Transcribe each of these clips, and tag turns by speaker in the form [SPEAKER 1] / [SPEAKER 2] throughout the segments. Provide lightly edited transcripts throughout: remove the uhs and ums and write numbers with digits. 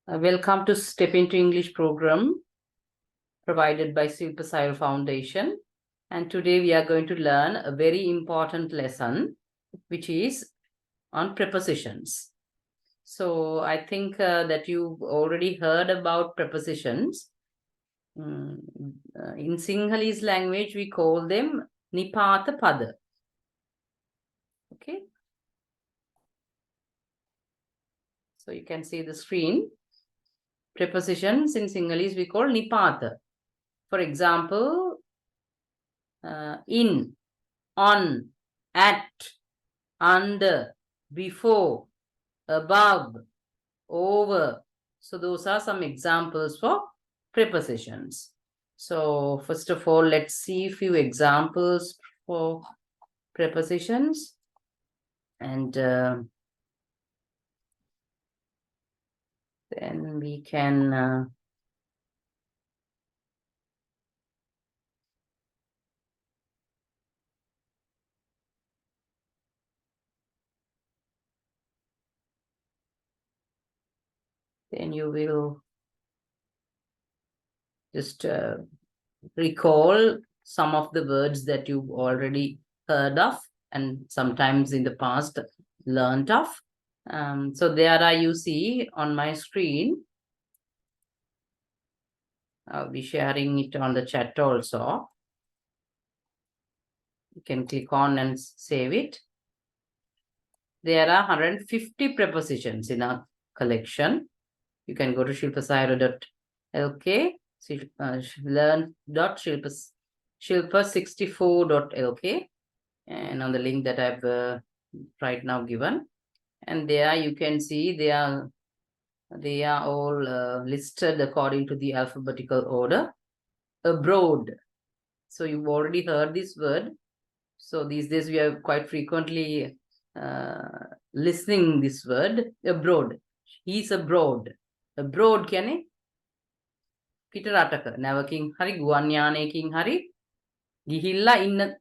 [SPEAKER 1] Welcome to Step into English program provided by Shilpa Sayal Foundation. And today we are going to learn a very important lesson, which is on prepositions. So I think that you've already heard about prepositions. In Sinhalese language, we call them Nipata Pada. Okay. So you can see the screen. Prepositions in Sinhalese we call Nipata. For example, in, on, at, under, before, above, over. So those are some examples for prepositions. So first of all, let's see a few examples for prepositions. And then we can then you will just recall some of the words that you've already heard of and sometimes in the past learned of. So there are, you see on my screen, I'll be sharing it on the chat also. You can click on and save it. There are 150 prepositions in our collection. You can go to shilpasayara.lk, learn.shilpa64.lk, and on the link that I've right now given. And there you can see they are all listed according to the alphabetical order. Abroad. So you've already heard this word. So these days we are quite frequently listening this word, abroad. He's abroad. Abroad කියන්නේ පිට රටක නැවකින් හරි ගුවන් යානයකින් හරි ගිහිල්ලා ඉන්න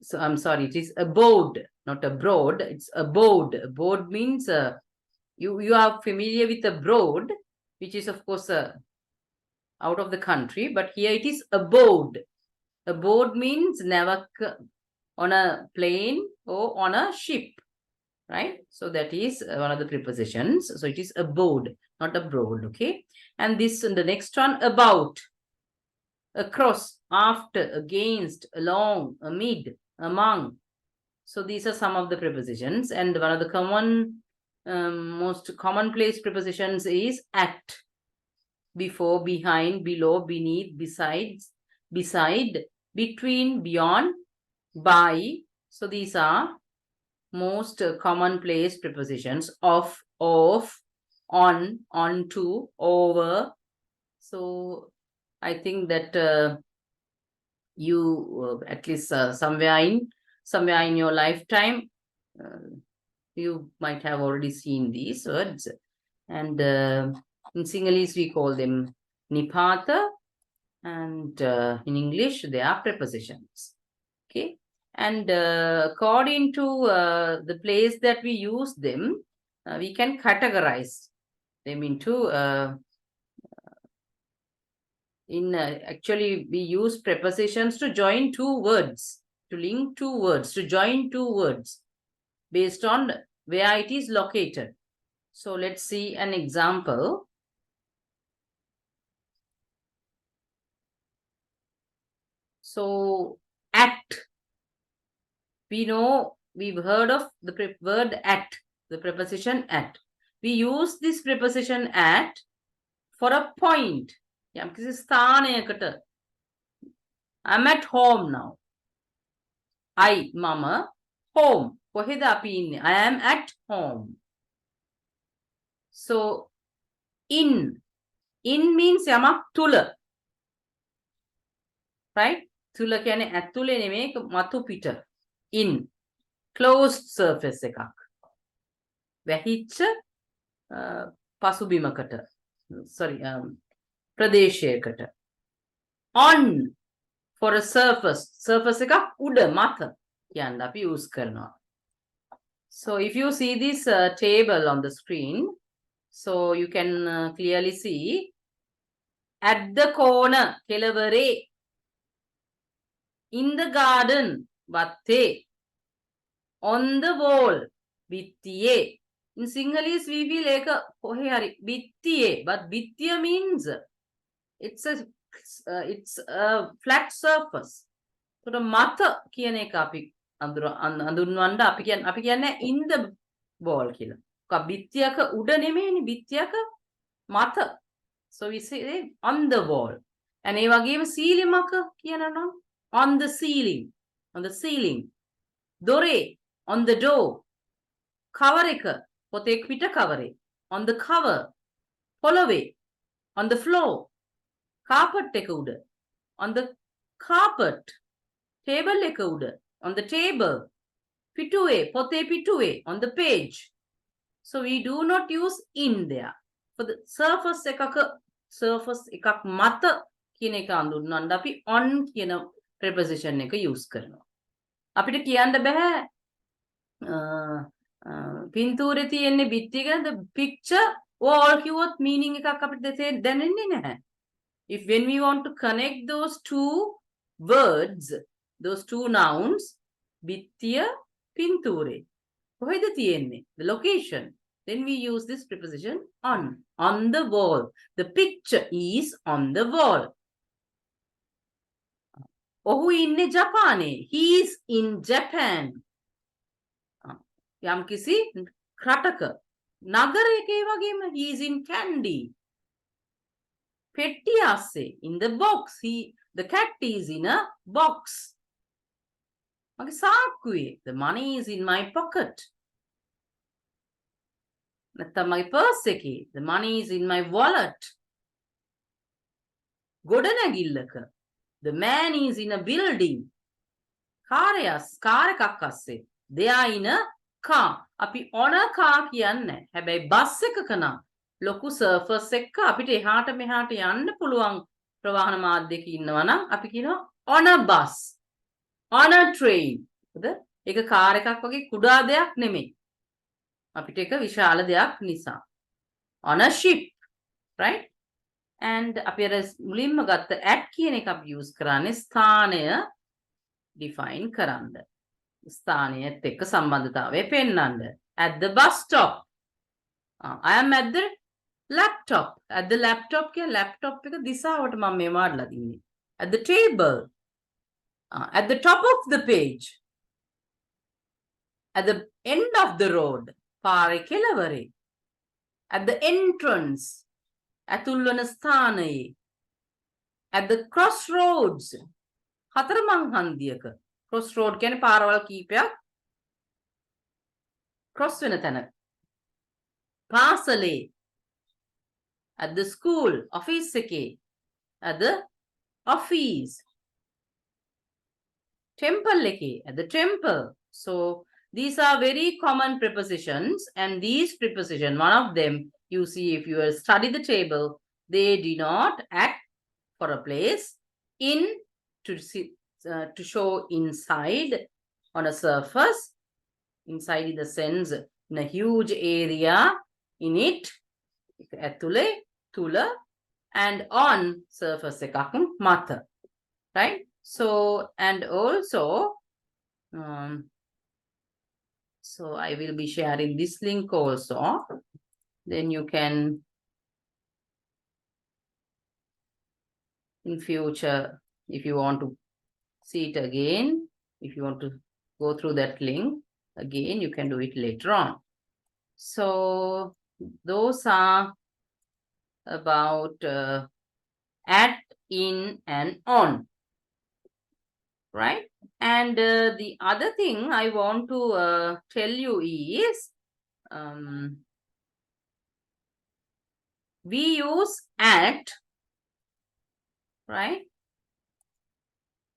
[SPEAKER 1] so I'm sorry, it is abode, not abroad, it's abode. Abode means you are familiar with abroad, which is of course out of the country, but here it is abode. Abode means never on a plane or on a ship, right? So that is one of the prepositions. So it is abode, not abroad, okay? And this, the next one, about, across, after, against, along, amid, among. So these are some of the prepositions. And one of the common, most commonplace prepositions is at, before, behind, below, beneath, besides, beside, between, beyond, by. So these are most commonplace prepositions: of, on, onto, over. So I think that you at least somewhere in your lifetime you might have already seen these words. And in Sinhalese we call them nipata, and in English they are prepositions. Okay. And according to the place that we use them, we can categorize them into actually we use prepositions to join two words, to link two words, to join two words based on where it is located. So let's see an example. So at, we know, we've heard of the word at, the preposition at. We use this preposition at for a point. I'm at home now. I, mama, home. I am at home. So in means yamak tula. Right? Tula kyane atule නෙමෙයි මතු පිට. In, closed surface එකක්. වැහිච්ච පසුබිමකට. Sorry, ප්‍රදේශයකට. On, for a surface එකක් උඩ මත කියන්න අපි use කරනවා. So if you see this table on the screen, so you can clearly see at the corner, Kelavare, in the garden, Vatte, on the wall, Bittiye. In Sinhalese, we will like a Bittiye, but Bittiya means it's a flat surface. So the mata කියන එක අපි අඳුන්වන්න අපි කියන්නේ in the ball කියලා. බිත්තියක උඩ නෙමෙයිනේ බිත්තියක මත. So we say on the wall. And ඒ වගේම සීලිමක කියනවා on the ceiling. On the ceiling. දොරේ on the door. cover එක පොතේ පිට cover on the cover. පොළවේ on the floor. carpet එක උඩ on the carpet. table එක උඩ on the table. පිටුවේ පොතේ පිටුවේ on the page. So we do not use in there. For the surface එකක් මත කියන එක අඳුන්වන්න අපි on කියන preposition එක use කරනවා. අපිට කියන්න බෑ පින්තූරේ තියෙන්නේ බිත්තියක the picture wall කිව්වොත් meaning එකක් අපිට දැනෙන්නේ නැහැ. If when we want to connect those two words, those two nouns, බිත්තිය පින්තූරේ කොහෙද තියෙන්නේ? The location. Then we use this preposition on the wall. The picture is on the wall. ඔහු ඉන්නේ ජපානයේ. He is in Japan. යම්කිසි රටක නගරයක ඒ වගේම he is in Kandy. පෙට්ටිය අස්සේ in the box. The cat is in a box. මගේ සාක්කුවේ. The money is in my pocket. නැත්තම් මගේ purse එකේ. The money is in my wallet. ගොඩනැගිල්ලක. The man is in a building. Car එකක් අස්සේ. They are in a car. අපි on a car කියන්නේ. හැබැයි bus එකක නම් ලොකු surface එක අපිට එහාට මෙහාට යන්න පුළුවන් ප්‍රවාහන මාධ්‍යයක ඉන්නවා නම් අපි කියනවා on a bus. On a train. හරිද? ඒක කාර් එකක් වගේ කුඩා දෙයක් නෙමෙයි. අපිට ඒක විශාල දෙයක් නිසා. On a ship. Right? And අපි අර මුලින්ම ගත්ත at කියන එක අපි use කරන්නේ ස්ථානය define කරන්න. ස්ථානයත් එක්ක සම්බන්ධතාවය පෙන්වන්න. At the bus stop. I am at the laptop. At the laptop කියන laptop එක දිශාවට මම මේ මාඩලා තින්නේ. At the table. At the top of the page. At the end of the road. පාරේ කෙළවරේ. At the entrance. ඇතුල් වන ස්ථානයේ. At the crossroads. හතරමං හන්දියක. crossroad කියන්නේ පාරවල් කීපයක් cross වෙන තැන. පාසලේ. At the school. office එකේ. At the office. temple එකේ. At the temple. So these are very common prepositions, and these preposition, one of them, you see if you study the table, they denote at for a place, in to show inside on a surface, inside in the sense in a huge area, in it, ඇතුලේ, තුල, and on surface එකක් මත. Right? So, and also, so I will be sharing this link also. Then you can, in future, if you want to see it again, if you want to go through that link again, you can do it later on. So those are about at, in, and on. Right? And the other thing I want to tell you is we use at, right?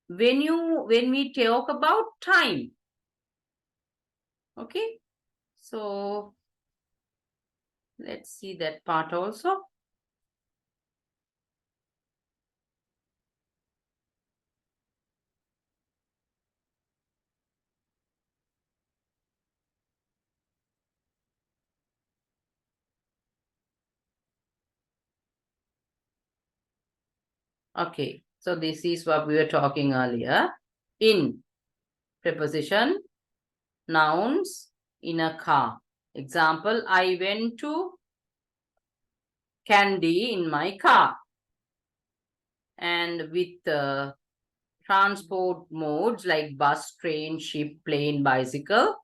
[SPEAKER 1] When we talk about time. Okay? So let's see that part also. Okay, so this is what we were talking earlier. In, preposition, nouns, in a car. Example, I went to Kandy in my car. And with transport modes like bus, train, ship, plane, bicycle.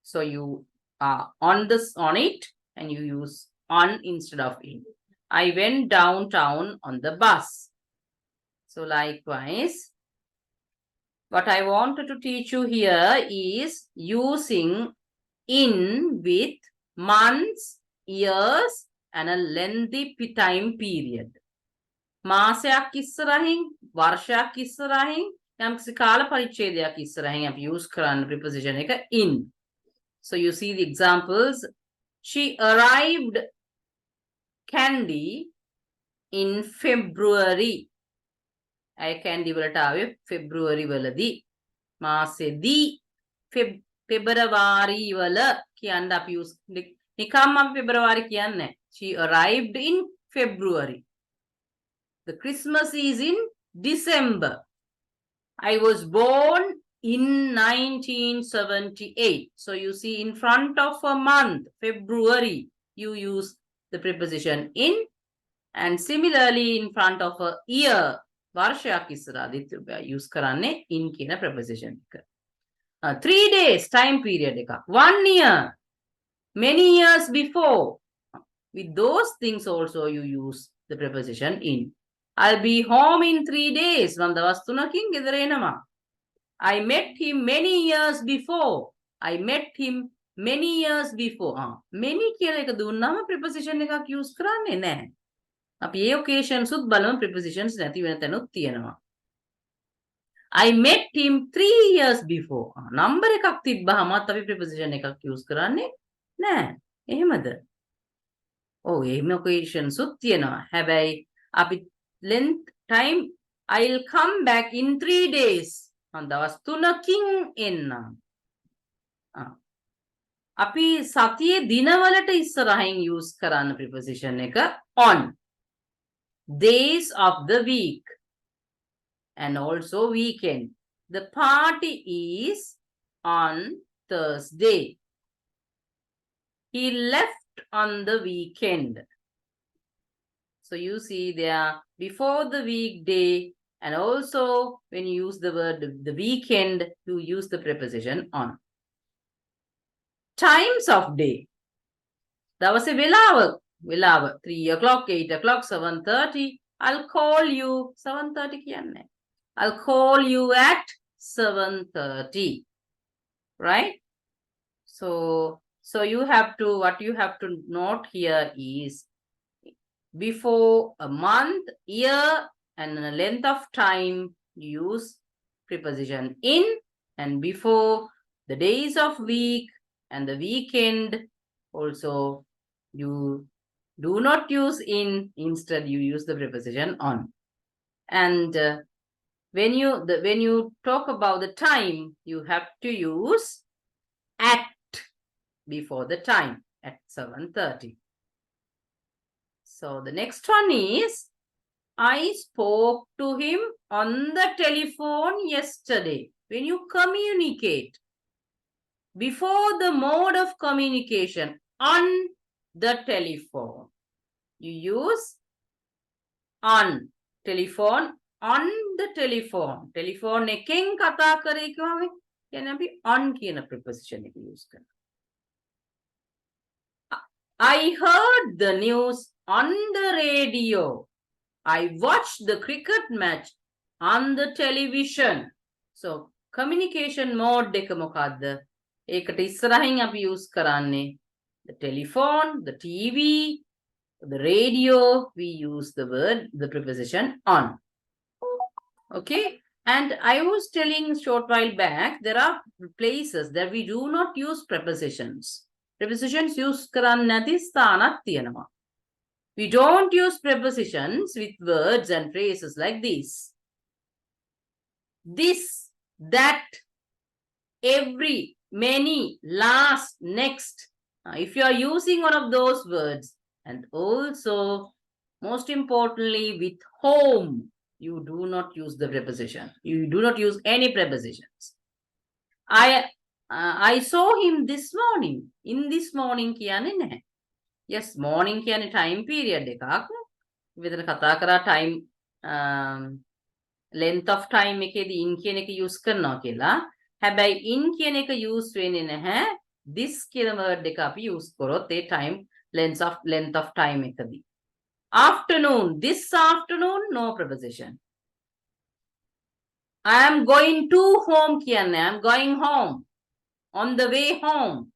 [SPEAKER 1] So you are on it and you use on instead of in. I went downtown on the bus. So likewise, what I wanted to teach you here is using in with months, years, and a lengthy time period. මාසයක් ඉස්සරහින් වර්ෂයක් ඉස්සරහින් යම්කිසි කාල පරිච්ඡේදයක් ඉස්සරහින් අපි use කරන්න preposition එක in. So you see the examples. She arrived Kandy in February. ඇය කැන්ඩි වලට ආවේ February වලදී. මාසෙදී February වල කියන්න අපි use නිකම්ම අපි February කියන්නේ. She arrived in February. The Christmas is in December. I was born in 1978. So you see in front of a month, February, you use the preposition in. And similarly in front of a year, varshak ඉස්සරහදී use කරන්නේ in කියන preposition එක. 3 days time period එකක්. 1 year, many years before. With those things also you use the preposition in. I'll be home in 3 days. මම දවස් 3කින් ගෙදර එනවා. I met him many years before. I met him many years before. Many කියලා එක දුන්නාම preposition එකක් use කරන්නේ නැහැ. අපි ඒ occasions උත් බලමු prepositions නැති වෙන තැනුත් තියෙනවා. I met him 3 years before. number එකක් තිබ්බහමත් අපි preposition එකක් use කරන්නේ නැහැ. එහෙමද? ඔව් එහෙම occasions උත් තියෙනවා. හැබැයි අපි length time, I'll come back in 3 days. දවස් 3කින් එන්නම්. අපි සතියේ දිනවලට ඉස්සරහින් use කරන්න preposition එක on. Days of the week and also weekend. The party is on Thursday. He left on the weekend. So you see there before the weekday and also when you use the word the weekend, you use the preposition on. Times of day. දවසේ වෙලාව 3 o'clock, 8 o'clock, 7:30. I'll call you 7:30 කියන්නේ. I'll call you at 7:30. Right? So you have to, what you have to note here is before a month, year, and a length of time, you use preposition in, and before the days of week and the weekend, also you do not use in, instead you use the preposition on. And when you talk about the time, you have to use at before the time, at 7:30. So the next one is, I spoke to him on the telephone yesterday. When you communicate, before the mode of communication, on the telephone, you use on. Telephone, on the telephone. Telephone එකෙන් කතා කරේ කියවම කියන්නේ අපි on කියන preposition එක use කරනවා. I heard the news on the radio. I watched the cricket match on the television. So communication mode එක මොකද්ද? ඒකට ඉස්සරහින් අපි use කරන්නේ the telephone, the TV, the radio. We use the preposition on. Okay? And I was telling a short while back, there are places that we do not use prepositions. Prepositions use කරන්නේ නැති ස්ථානක් තියෙනවා. We don't use prepositions with words and phrases like this. This, that, every, many, last, next. If you are using one of those words, and also most importantly with whom, You do not use the preposition. You do not use any prepositions. I saw him this morning. In this morning කියන්නේ නැහැ. Yes, morning කියන්නේ time period එකක්. විතර කතා කරා time length of time එකේදී in කියන එක use කරනවා කියලා. හැබැයි in කියන එක use වෙන්නේ නැහැ. This කියන word එක අපි use කරොත් ඒ time length of time එකදී. Afternoon, this afternoon, no preposition. I am going to home කියන්නේ. I am going home. On the way home.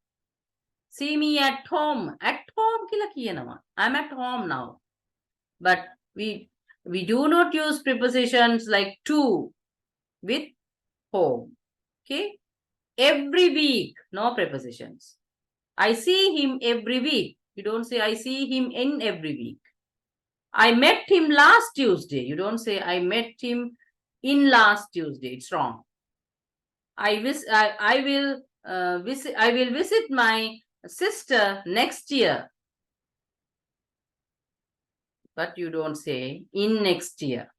[SPEAKER 1] See me at home. At home කියලා කියනවා. I am at home now. But we do not use prepositions like to with home. Okay? Every week, no prepositions. I see him every week. You don't say I see him in every week. I met him last Tuesday. You don't say I met him in last Tuesday. It's wrong. I will visit my sister next year. But you don't say in next year.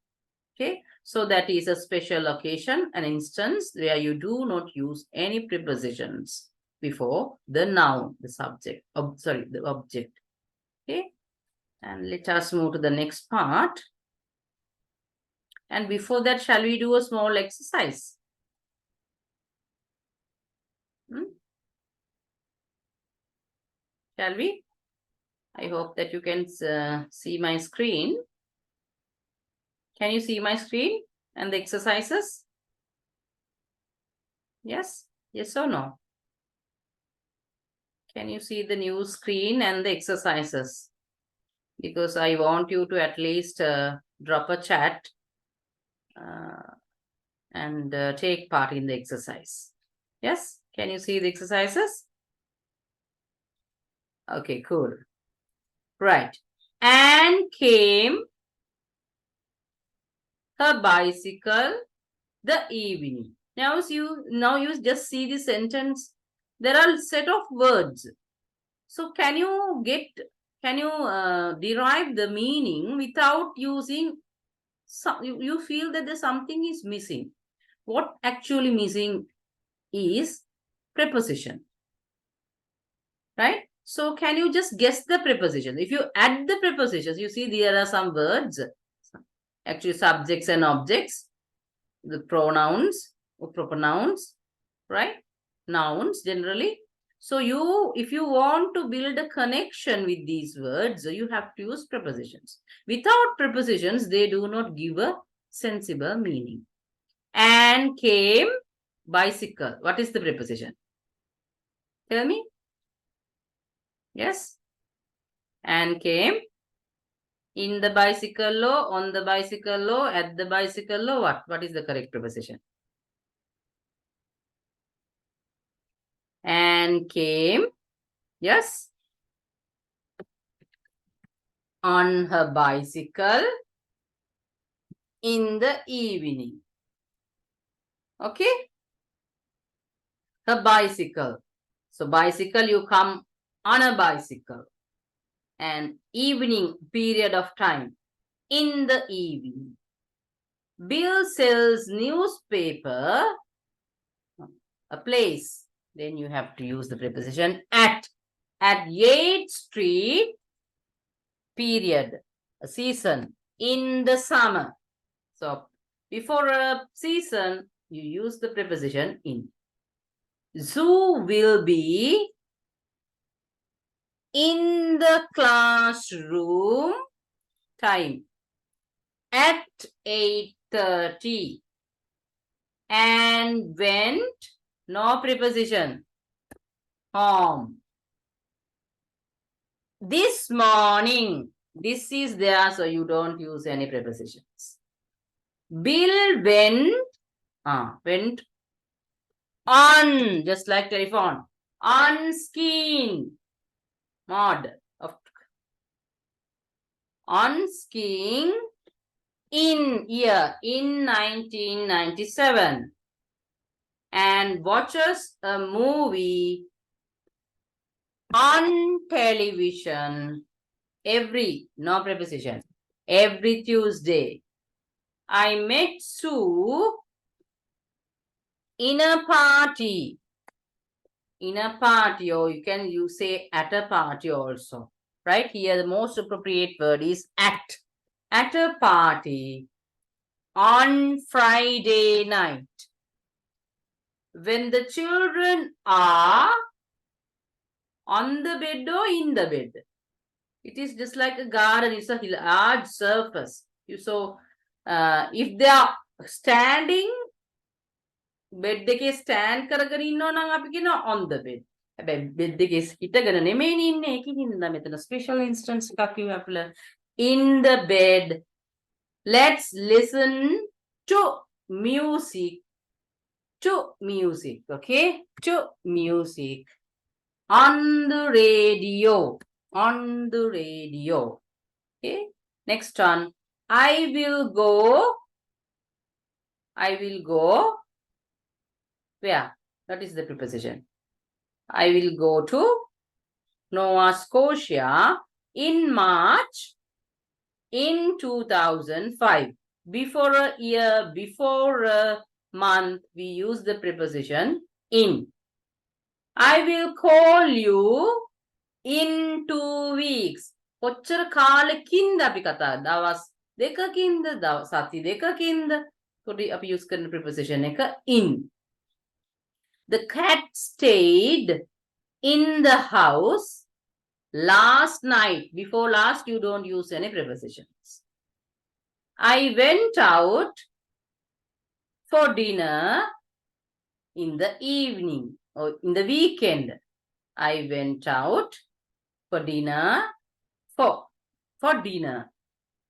[SPEAKER 1] Okay, so that is a special occasion, an instance where you do not use any prepositions before the noun, the subject, the object. Okay, and let us move to the next part. And before that, shall we do a small exercise? Shall we? I hope that you can see my screen. Can you see my screen and the exercises? Yes? Yes or no? Can you see the new screen and the exercises? Because I want you to at least drop a chat and take part in the exercise. Yes? Can you see the exercises? Okay, cool. Right. Anne came her bicycle the evening. Now you just see the sentence. There are a set of words. So can you derive the meaning without using you feel that there's something is missing. What actually missing is preposition. Right? So can you just guess the preposition? If you add the prepositions, you see there are some words, actually subjects and objects, the pronouns or pronouns, right? Nouns generally. So if you want to build a connection with these words, you have to use prepositions. Without prepositions, they do not give a sensible meaning. Anne came bicycle. What is the preposition? Tell me. Yes. Anne came in the bicycle or on the bicycle or at the bicycle or what? What is the correct preposition? Anne came, yes, on her bicycle in the evening. Okay? Her bicycle. So bicycle, you come on a bicycle. And evening period of time, in the evening. Bill sells newspaper, a place. Then you have to use the preposition at 8th Street, period, a season, in the summer. So before a season, you use the preposition in. Zoo will be in the classroom, time, at 8:30. And went, no preposition, home. This morning, this is there, so you don't use any prepositions. Bill went on, just like telephone, on skiing. Mod of on skiing in 1997 and watches a movie on television every, no preposition, every Tuesday. I met Sue in a party. In a party, or you say at a party also. Right? Here the most appropriate word is at. At a party on Friday night. When the children are on the bed or in the bed. It is just like a garden. It's a large surface. If they are standing, bed එකේ stand කරගෙන ඉන්නවා නම් අපි කියනවා on the bed. හැබැයි bed එකේ හිටගෙන නෙමෙයි ඉන්නේ. ඒකින් ඉඳලා මෙතන special instance එකක් කිව්වේ අපල in the bed. Let's listen to music. To music, okay? To music. On the radio. On the radio. Okay? Next one. I will go. I will go. Where? That is the preposition. I will go to Nova Scotia in March in 2005. Before a year, before a month, we use the preposition in. I will call you in 2 weeks. කොච්චර කාලෙකින්ද අපි කතා දවස් දෙකකින්ද සති දෙකකින්ද කොට අපි use කරන preposition එක in. The cat stayed in the house last night. Before last, you don't use any prepositions. I went out for dinner in the evening or in the weekend. I went out for dinner. For dinner.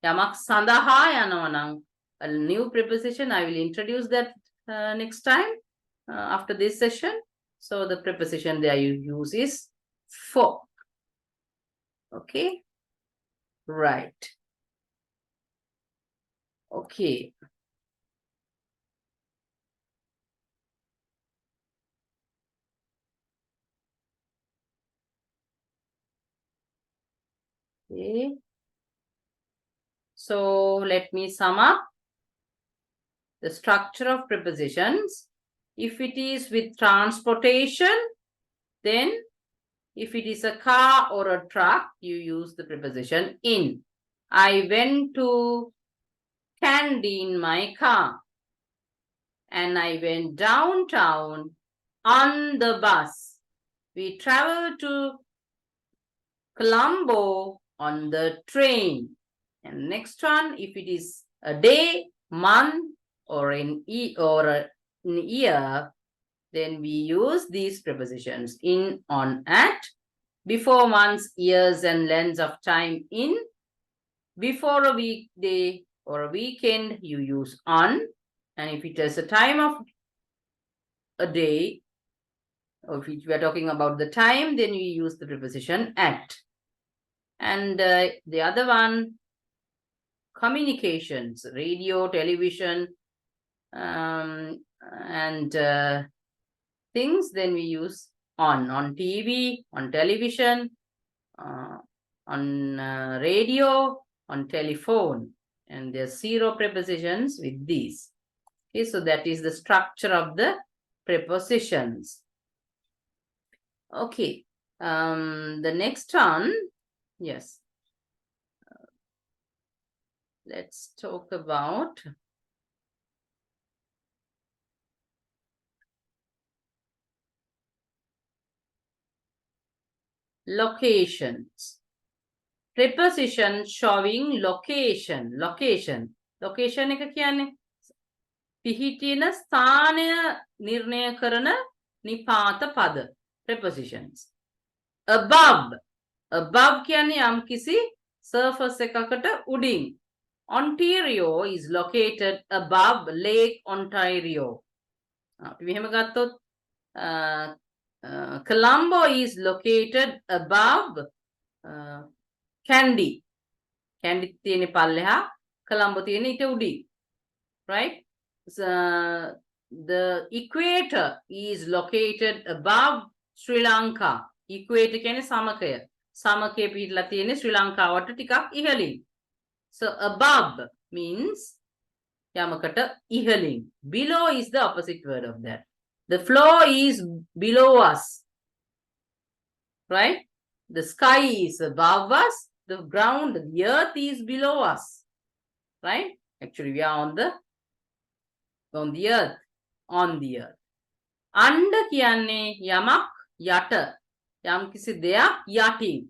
[SPEAKER 1] Yamak sandaha yanawa nan a new preposition. I will introduce that next time after this session. So the preposition there you use is for. Okay. Right. Okay. Okay. So let me sum up the structure of prepositions. If it is with transportation, then if it is a car or a truck, you use the preposition in. I went to Kandy in my car. And I went downtown on the bus. We traveled to Colombo on the train. And next one, if it is a day, month, or an year, then we use these prepositions in, on, at. Before months, years, and lengths of time in. Before a weekday or a weekend, you use on. And if it is a time of a day, or if we are talking about the time, then we use the preposition at. And the other one, communications, radio, television, and things, then we use on TV, on television, on radio, on telephone, and there's 0 prepositions with these. Okay, so that is the structure of the prepositions. Okay, the next one, yes. Let's talk about locations. Preposition showing location. Location. Location එක කියන්නේ පිහිටින ස්ථානය නිර්ණය කරන නිපාත පද. Prepositions. Above. Above කියන්නේ යම්කිසි surface එකකට උඩින්. Ontario is located above Lake Ontario. අපි මෙහෙම ගත්තොත් Colombo is located above Kandy. Kandy තියෙන්නේ පල්ලෙහා, Colombo තියෙන්නේ ඊට උඩින්. Right? The equator is located above Sri Lanka. Equator කියන්නේ සමකය. සමකය පිහිටලා තියෙන්නේ ශ්‍රී ලංකාවට ටිකක් ඉහළින්. So above means යමකට ඉහළින්. Below is the opposite word of that. The floor is below us. Right? The sky is above us. The ground, the earth is below us. Right? Actually, we are on the earth. On the earth. Under කියන්නේ යමක් යට. යම් කිසි දෙයක් යටින්.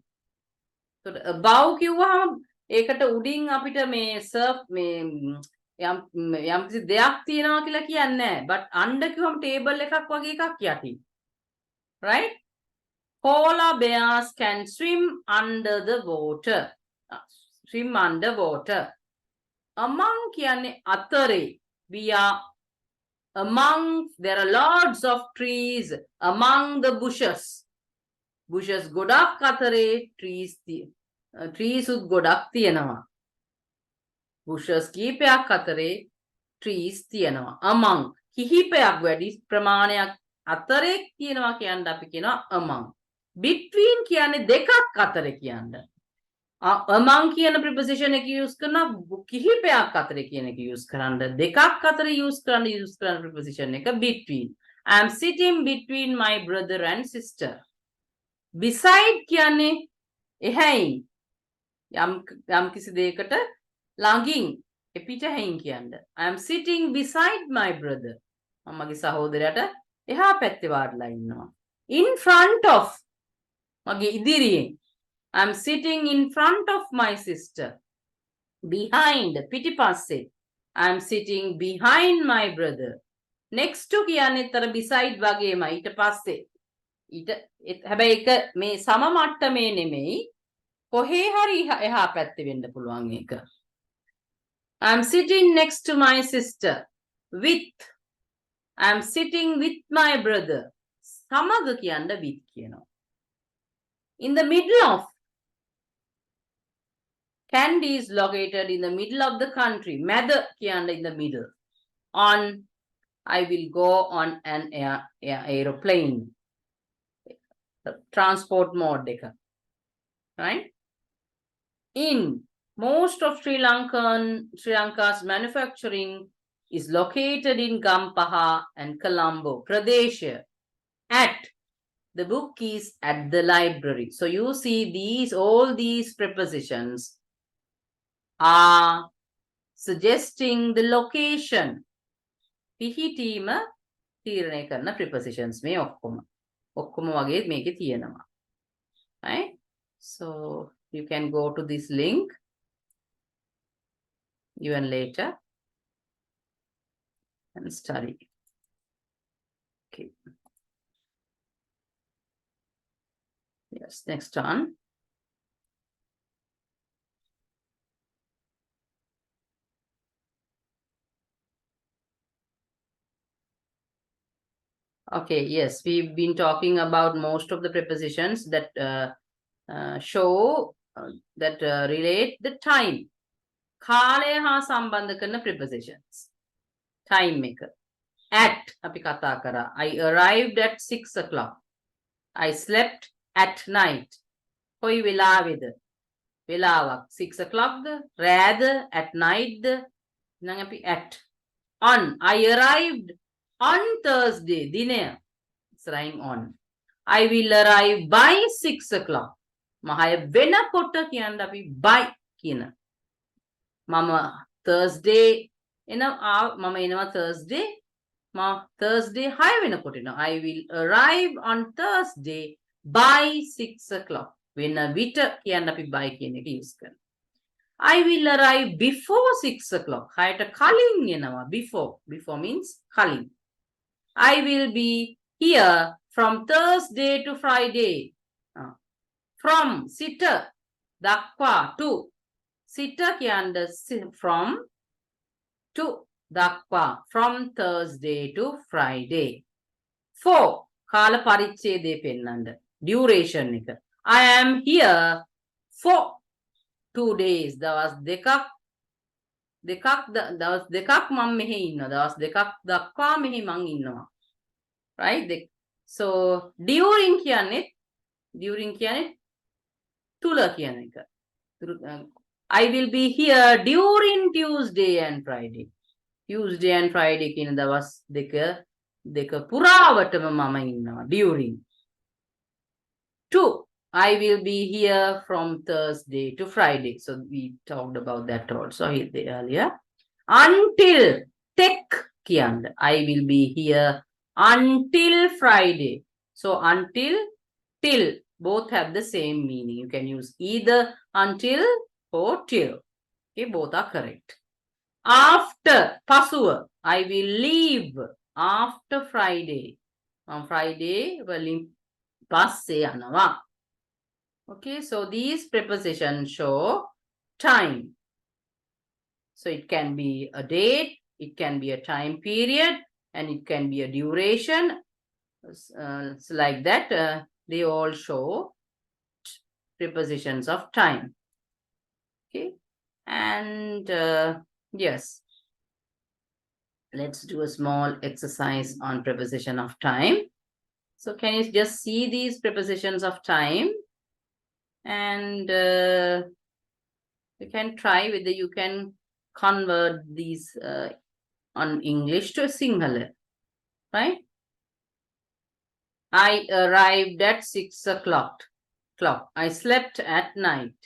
[SPEAKER 1] So above කිව්වහම ඒකට උඩින් අපිට මේ surf මේ යම් කිසි දෙයක් තියෙනවා කියලා කියන්නේ නැහැ. But under කිව්වම table එකක් වගේ එකක් යටින්. Right? Polar bears can swim under the water. Swim under water. Among කියන්නේ අතරේ. We are among, there are lots of trees among the bushes. Bushes ගොඩක් අතරේ trees උත් ගොඩක් තියෙනවා. Bushes කීපයක් අතරේ trees තියෙනවා. Among කිහිපයක් වැඩි ප්‍රමාණයක් අතරේ තියෙනවා කියන්න අපි කියනවා among. Between කියන්නේ දෙකක් අතරේ කියන්න. among කියන preposition එක use කරනවා කිහිපයක් අතරේ කියන එක use කරන්න. දෙකක් අතරේ use කරන්න preposition එක between. I am sitting between my brother and sister. Beside කියන්නේ එහැයින් යම් කිසි දෙයකට ළඟින් එපිටහැයින් කියන්න. I am sitting beside my brother. මම මගේ සහෝදරයාට එහා පැත්තේ වාඩිලා ඉන්නවා. In front of මගේ ඉදිරියෙන්. I am sitting in front of my sister. Behind පිටිපස්සේ. I am sitting behind my brother. Next to කියන්නේ තර beside වගේමයි ඊට පස්සේ. හැබැයි ඒක මේ සම මට්ටමේ නෙමෙයි. කොහේ හරි එහා පැත්තේ වෙන්න පුළුවන් ඒක. I am sitting next to my sister. With. I am sitting with my brother. සමග කියන්න with කියනවා. In the middle of. Kandy is located in the middle of the country. මැද කියන්න in the middle. On. I will go on an aeroplane. Transport mode එක. Right? In most of Sri Lanka's manufacturing is located in Gampaha and Colombo, Pradesh. At the book is at the library. So you see all these prepositions are suggesting the location. පිහිටීම තීරණය කරන prepositions මේ ඔක්කොම වගේ මේකේ තියෙනවා. Right? So you can go to this link even later and study. Okay. Yes, next one. Okay, yes, we've been talking about most of the prepositions that show that relate the time. කාලය හා සම්බන්ධ කරන prepositions. Time maker. At අපි කතා කරා. I arrived at 6 o'clock. I slept at night. කොයි වෙලාවේද? වෙලාවක් 6 o'clockද? රෑද? At nightද? නම් අපි at. On. I arrived on Thursday. දිනය. It's rhyme on. I will arrive by 6 o'clock. මහය වෙනකොට කියන්න අපි by කියන. මම Thursday මම එනවා Thursday. Thursday 6 වෙනකොට එනවා. I will arrive on Thursday by 6 o'clock. වෙන විට කියන්න අපි by කියන එක use කරනවා. I will arrive before 6 o'clock. 6ට කලින් එනවා. Before means කලින්. I will be here from Thursday to Friday. From සිට දක්වා to. සිට කියන්න from to දක්වා. From Thursday to Friday. For කාල පරිච්ඡේදය පෙන්නන්න. Duration එක. I am here for 2 days. දවස් දෙකක් මම මෙහි ඉන්නවා. දවස් දෙකක් දක්වා මෙහි මං ඉන්නවා. Right? So during කියන්නේ තුල කියන එක. I will be here during Tuesday and Friday. Tuesday and Friday කියන දවස් දෙක පුරාවටම මම ඉන්නවා during. 2. I will be here from Thursday to Friday. So we talked about that also earlier. Until tek කියන්න. I will be here until Friday. So until, till, both have the same meaning. You can use either until or till. Okay, both are correct. After, pasuwa, I will leave after Friday. On Friday, වලින් පස්සේ යනවා. Okay, so these prepositions show time. So it can be a date, it can be a time period, and it can be a duration. So like that, they all show prepositions of time. Okay, and yes, let's do a small exercise on preposition of time. So can you just see these prepositions of time? And you can try whether you can convert these on English to Sinhala, right? I arrived at 6 o'clock. I slept at night.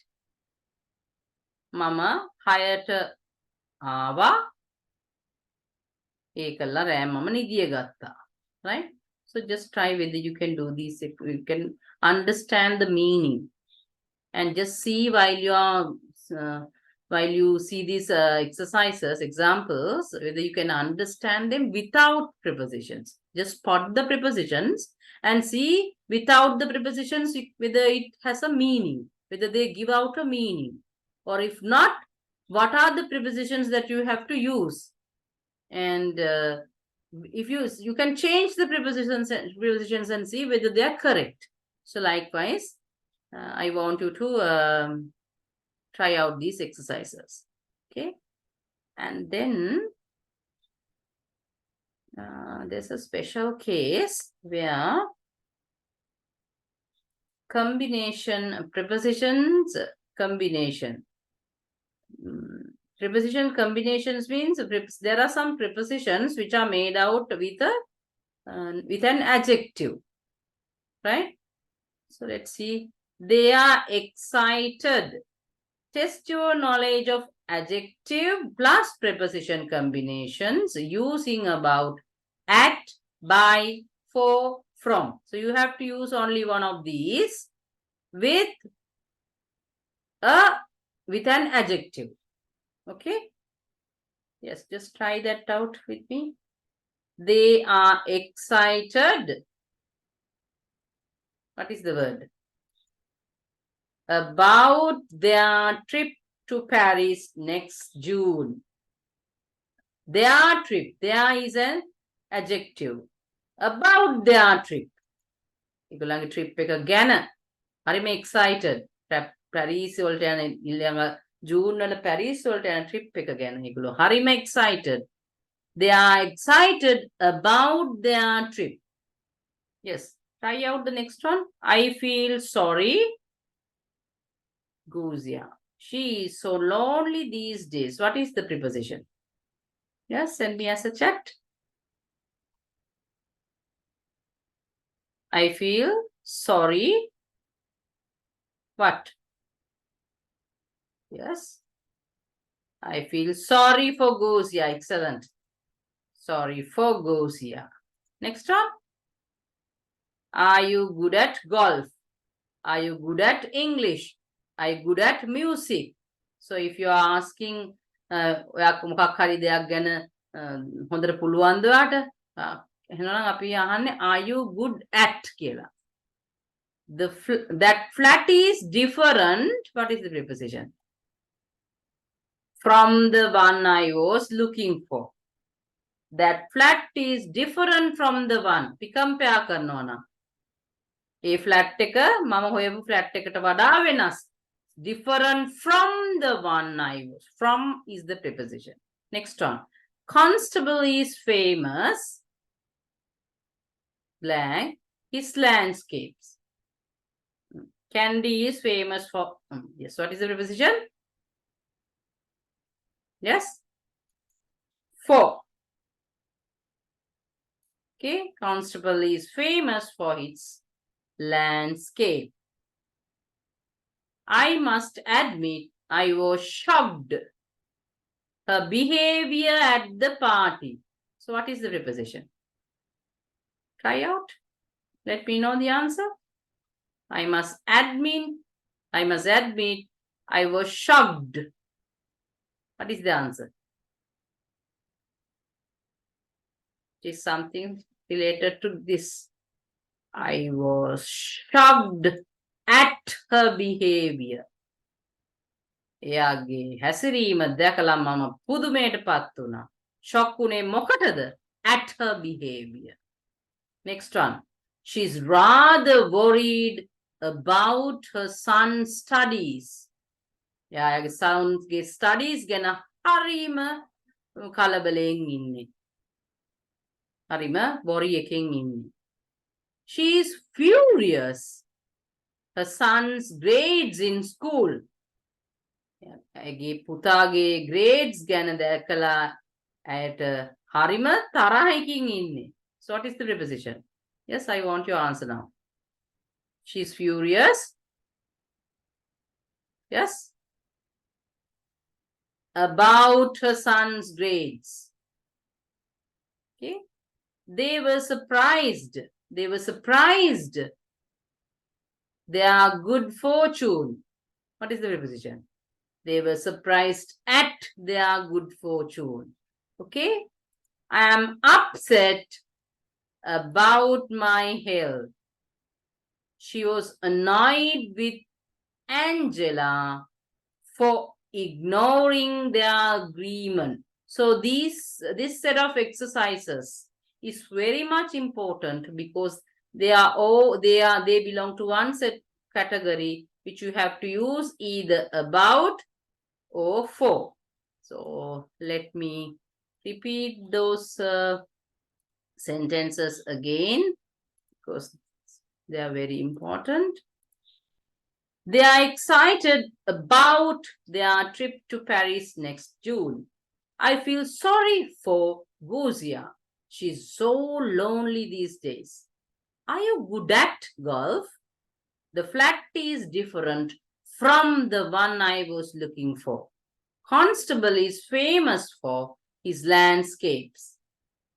[SPEAKER 1] Mama hired ආවා. ඒකල්ලා රෑ මම නිදිය ගත්තා. Right? So just try whether you can do this, if you can understand the meaning. And just see while you see these exercises, examples, whether you can understand them without prepositions. Just spot the prepositions and see without the prepositions whether it has a meaning, whether they give out a meaning. Or if not, what are the prepositions that you have to use? And if you can change the prepositions and see whether they are correct. So likewise, I want you to try out these exercises. Okay, and then there's a special case where prepositions combination. Preposition combinations means there are some prepositions which are made out with an adjective, right? So let's see. They are excited. Test your knowledge of adjective plus preposition combinations using about, at, by, for, from. So you have to use only one of these with an adjective. Okay? Yes, just try that out with me. They are excited. What is the word? About their trip to Paris next June. Their trip. There is an adjective. About their trip. ඒගොල්ලන්ගේ trip එක ගැන හරිම excited. Paris වලට යන ඊළඟ June වල Paris වලට යන trip එක ගැන ඒගොල්ලෝ හරිම excited. They are excited about their trip. Yes. Try out the next one. I feel sorry. Guzia. She is so lonely these days. What is the preposition? Yes, send me as a chat. I feel sorry. What? Yes. I feel sorry for Guzia. Excellent. Sorry for Guzia. Next one. Are you good at golf? Are you good at English? Are you good at music? So if you are asking, ඔයා මොකක් හරි දෙයක් ගැන හොඳට පුළුවන්ද ඔයාට? එහෙනම් අපි අහන්නේ are you good at කියලා. That flat is different. What is the preposition? From the one I was looking for. That flat is different from the one. අපි compare කරනවා නම් ඒ flat එක මම හොයපු flat එකට වඩා වෙනස්. Different from the one I was. From is the preposition. Next one. Constable is famous. Blank. His landscapes. Candy is famous for. Yes. What is the preposition? Yes. 4. Okay, Constable is famous for its landscape. I must admit, I was shocked. Her behavior at the party. So what is the preposition? Try out. Let me know the answer. I must admit, I was shocked. What is the answer? It is something related to this. I was shocked at her behavior. එයාගේ හැසිරීම දැකලා මම පුදුමයට පත් වුණා. Shock වුණේ මොකටද? At her behavior. Next one. She's rather worried about her son's studies. එයාගේ son's studies ගැන හරිම කලබලයෙන් ඉන්නේ. හරිම worry එකෙන් ඉන්නේ. She is furious. Her son's grades in school. ඇගේ පුතාගේ grades ගැන දැකලා ඇයට හරිම තරහකින් ඉන්නේ. So what is the preposition? Yes, I want your answer now. She's furious. Yes. About her son's grades. Okay. They were surprised. Their good fortune. What is the preposition? They were surprised at their good fortune. Okay. I am upset about my health. She was annoyed with Angela for ignoring their agreement. So this set of exercises is very much important because they belong to one set category which you have to use either about or for. So let me repeat those sentences again because they are very important. They are excited about their trip to Paris next June. I feel sorry for Guzia. She's so lonely these days. Are you good at golf? The flat is different from the one I was looking for. Constable is famous for his landscapes.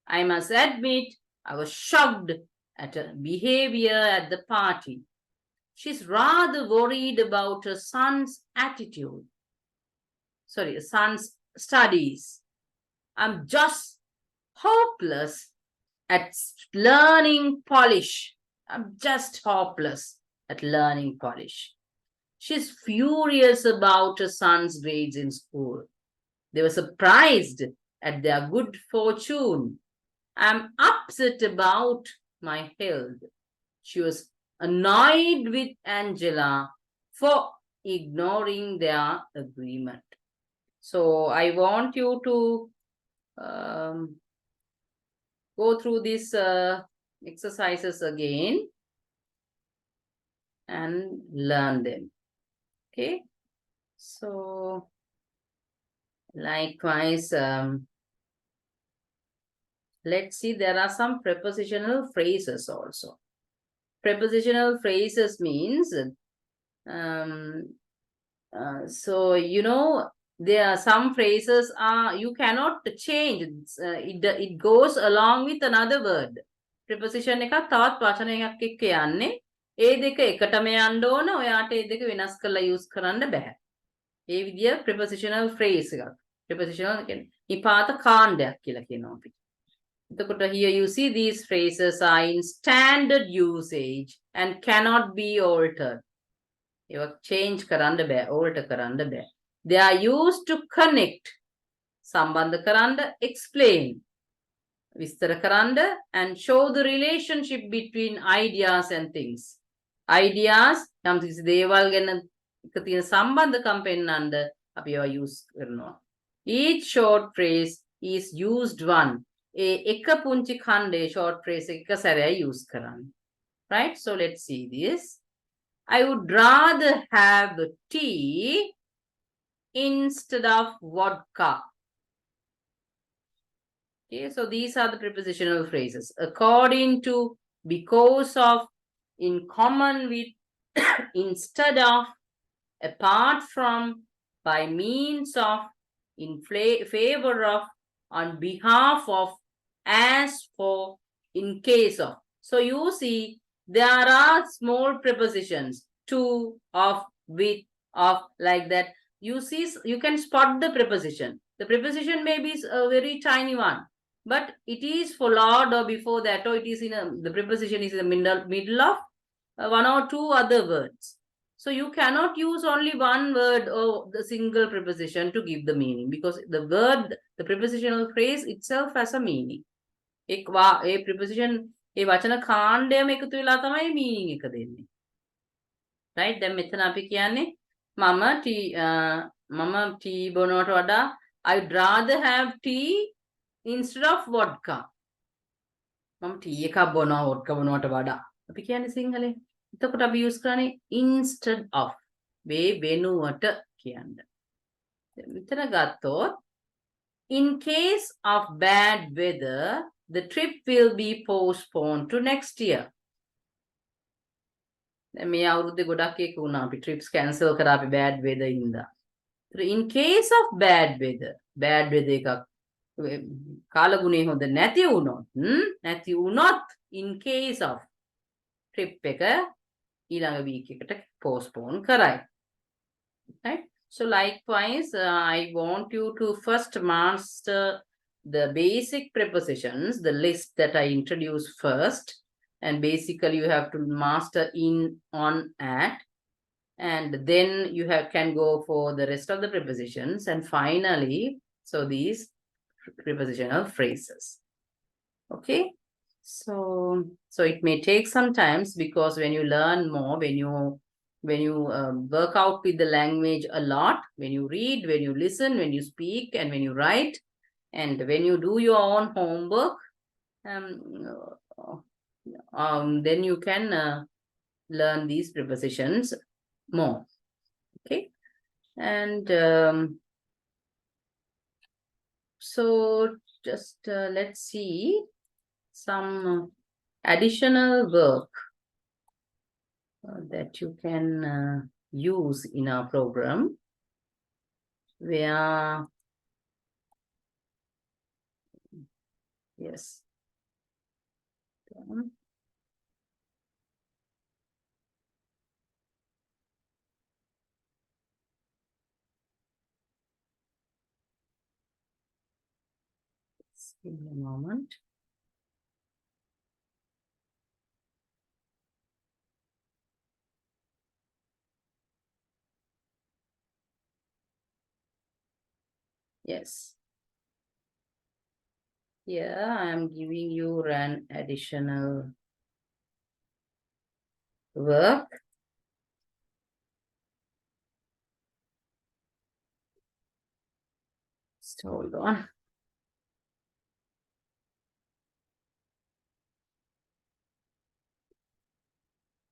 [SPEAKER 1] I must admit, I was shocked at her behavior at the party. She's rather worried about her son's studies. I'm just hopeless at learning Polish. She's furious about her son's grades in school. They were surprised at their good fortune. I'm upset about my health. She was annoyed with Angela for ignoring their agreement. So I want you to go through these exercises again and learn them. Okay, so likewise, let's see, there are some prepositional phrases also. Prepositional phrases means, so you know, there are some phrases you cannot change. It goes along with another word. Preposition එකක් තවත් වචනයක් එක්ක යන්නේ. ඒ දෙක එකටම යන්න ඕන. ඔයාට ඒ දෙක වෙනස් කරලා use කරන්න බෑ. ඒ විදිය prepositional phrase එකක්. Prepositional කියන්නේ නිපාත කාණ්ඩයක් කියලා කියනවා අපි. එතකොට here you see these phrases are in standard usage and cannot be altered. ඒවා change කරන්න බෑ, alter කරන්න බෑ. They are used to connect, සම්බන්ධ කරන්න, explain, විස්තර කරන්න, and show the relationship between ideas and things. Ideas, යම්කිසි දේවල් ගැන එක තියෙන සම්බන්ධකම් පෙන්වන්න අපි ඒවා use කරනවා. Each short phrase is used one. ඒ එක පුංචි ඛණ්ඩේ short phrase එක සැරේ use කරන්න. Right? So let's see this. I would rather have tea instead of vodka. Okay, so these are the prepositional phrases. According to, because of, in common with, instead of, apart from, by means of, in favor of, on behalf of, as for, in case of. So you see, there are small prepositions, to, of, with, of, like that. You see, you can spot the preposition. The preposition may be a very tiny one, but it is followed or before that, or it is in the preposition is in the middle of one or two other words. So you cannot use only one word or the single preposition to give the meaning, because the word, the prepositional phrase itself has a meaning. A preposition, a වචන කාණ්ඩයම එකතු වෙලා තමයි meaning එක දෙන්නේ. Right? දැන් මෙතන අපි කියන්නේ මම tea බොනවට වඩා I'd rather have tea instead of vodka. මම tea එකක් බොනවා vodka බොනවට වඩා. අපි කියන්නේ සිංහලෙන්. එතකොට අපි use කරන්නේ instead of. වෙනුවට කියන්න. මෙතන ගත්තොත් in case of bad weather, the trip will be postponed to next year. මේ අවුරුද්දේ ගොඩක් එක වුණා අපි trips cancel කරා අපි bad weather ඉඳලා. In case of bad weather එකක් කාලගුණේ හොඳ නැති වුණොත් in case of trip එක ඊළඟ week එකට postpone කරයි. Right? So likewise, I want you to first master the basic prepositions, the list that I introduced first. And basically you have to master in, on, at. And then you can go for the rest of the prepositions. And finally, so these prepositional phrases. Okay? So it may take some time, because when you learn more, when you work out with the language a lot, when you read, when you listen, when you speak, and when you write, and when you do your own homework, then you can learn these prepositions more. Okay? And so just let's see some additional work that you can use in our program, where yes. Give me a moment. Yes. Here I am giving you an additional work. Just hold on.